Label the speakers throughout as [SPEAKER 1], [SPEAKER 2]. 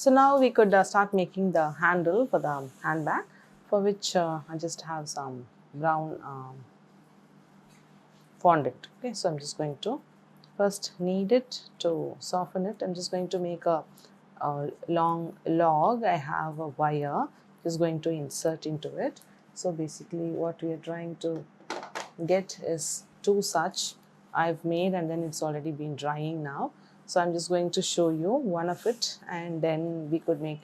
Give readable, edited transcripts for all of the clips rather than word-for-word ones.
[SPEAKER 1] So now we could start making the handle for the handbag, for which I just have some brown fondant. Okay, so I'm just going to first knead it to soften it. I'm just going to make a long log. I have a wire, just going to insert into it. So basically what we are trying to get is two such I've made, and then it's already been drying now. So I'm just going to show you one of it, and then we could make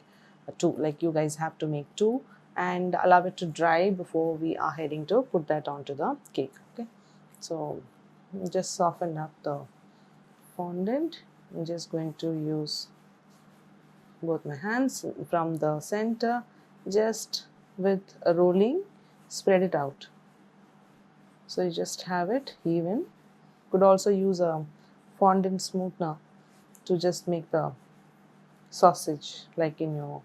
[SPEAKER 1] two, like you guys have to make two and allow it to dry before we are heading to put that onto the cake. Okay, so just soften up the fondant. I'm just going to use both my hands from the center, just with a rolling, spread it out. So you just have it even. Could also use a fondant smoother to just make the sausage like in your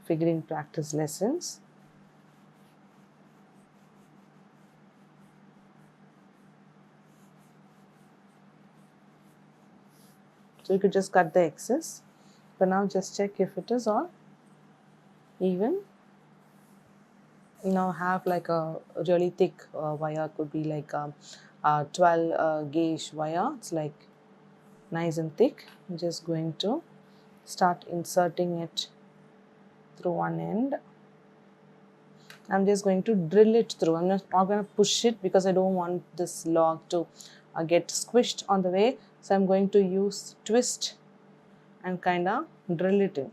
[SPEAKER 1] figurine practice lessons. So you could just cut the excess. For now, just check if it is all even. Now have like a really thick wire, could be like a 12 gauge wire. It's like nice and thick. I'm just going to start inserting it through one end. I'm just going to drill it through. I'm not going to push it because I don't want this log to get squished on the way. So I'm going to use twist and kind of drill it in.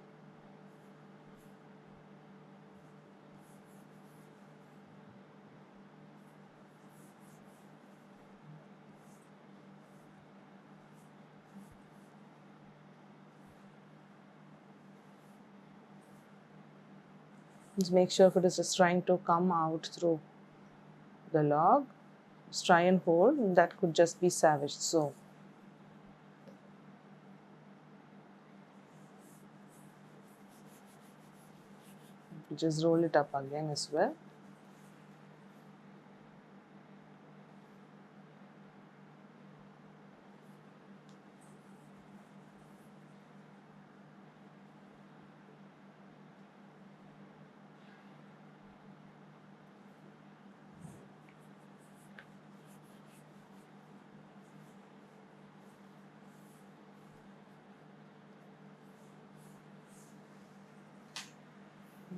[SPEAKER 1] Just make sure if it is just trying to come out through the log, just try and hold. That could just be savaged. So just roll it up again as well.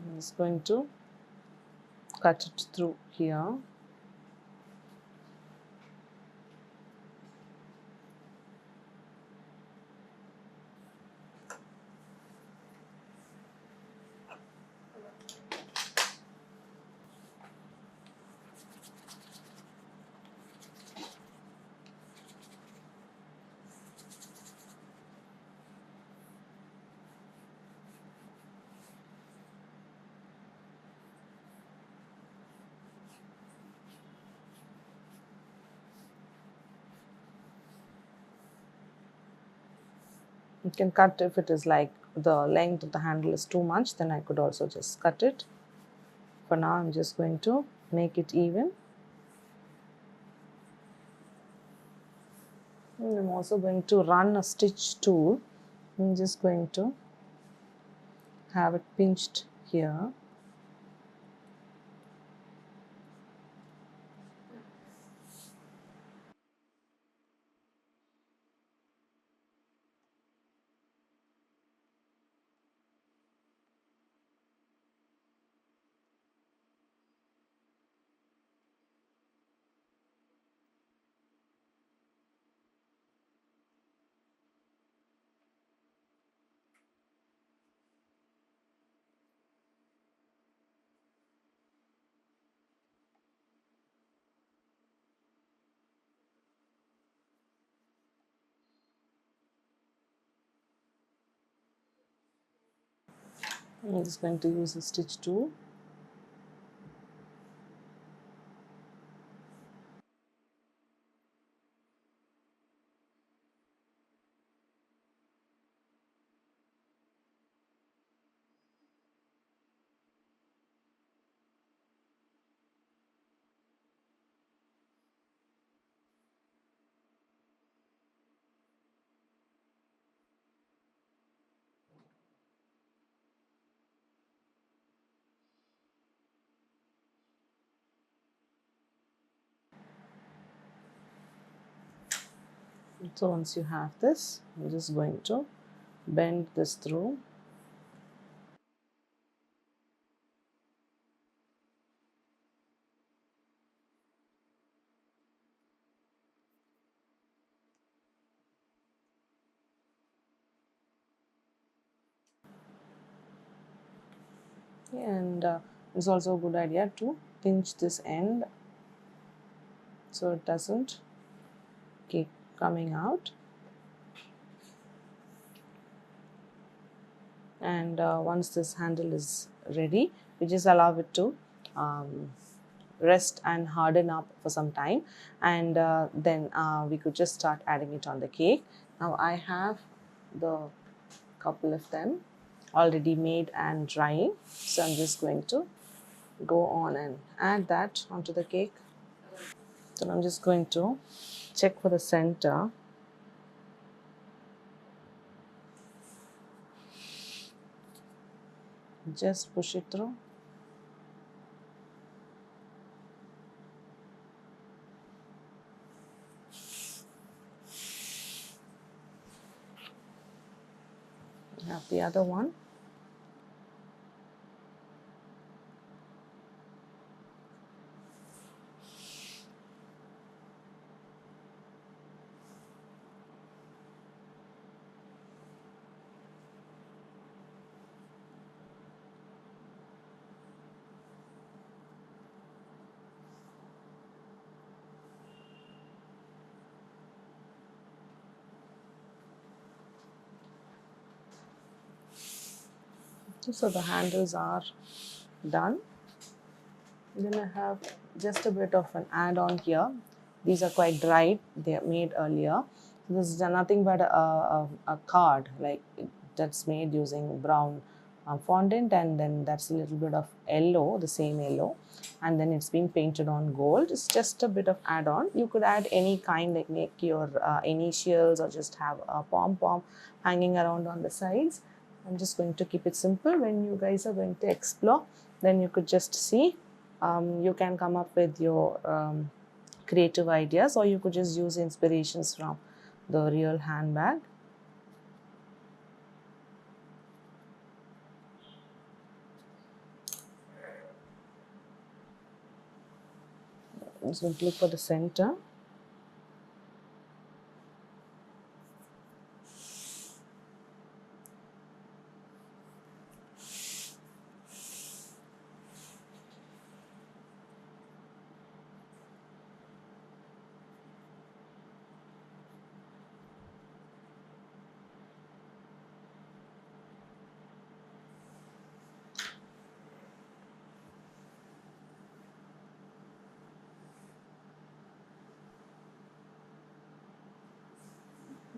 [SPEAKER 1] I'm just going to cut it through here. You can cut if it is like the length of the handle is too much, then I could also just cut it. For now, I'm just going to make it even. And I'm also going to run a stitch tool. I'm just going to have it pinched here. I'm just going to use a stitch tool. So once you have this, I'm just going to bend this through. And it's also a good idea to pinch this end so it doesn't keep coming out. And once this handle is ready, we just allow it to um, rest and harden up for some time, and then we could just start adding it on the cake. Now I have the couple of them already made and drying, so I'm just going to go on and add that onto the cake. So I'm just going to check for the center. Just push it through. We have the other one. So the handles are done. Then I have just a bit of an add-on here. These are quite dried. They are made earlier. This is nothing but a card like that's made using brown fondant, and then that's a little bit of yellow, the same yellow, and then it's been painted on gold. It's just a bit of add-on. You could add any kind, like make your initials or just have a pom-pom hanging around on the sides. I'm just going to keep it simple. When you guys are going to explore, then you could just see. You can come up with your creative ideas, or you could just use inspirations from the real handbag. Just going to look for the center.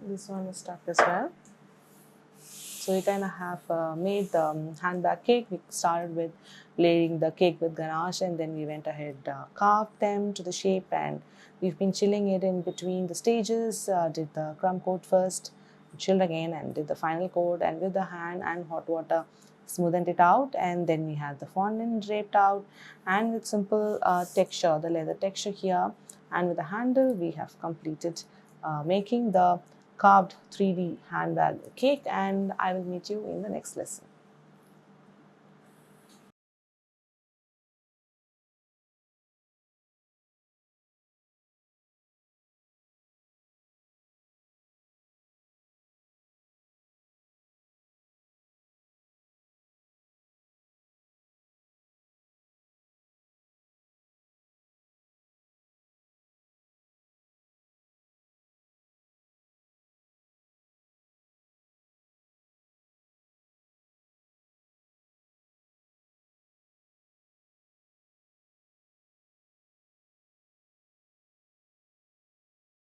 [SPEAKER 1] This one is stuck as well. So we kind of have made the handbag cake. We started with layering the cake with ganache, and then we went ahead, carved them to the shape, and we've been chilling it in between the stages. Did the crumb coat first, chilled again, and did the final coat, and with the hand and hot water smoothened it out, and then we had the fondant draped out, and with simple texture, the leather texture here, and with the handle, we have completed making the carved 3D handbag cake, and I will meet you in the next lesson.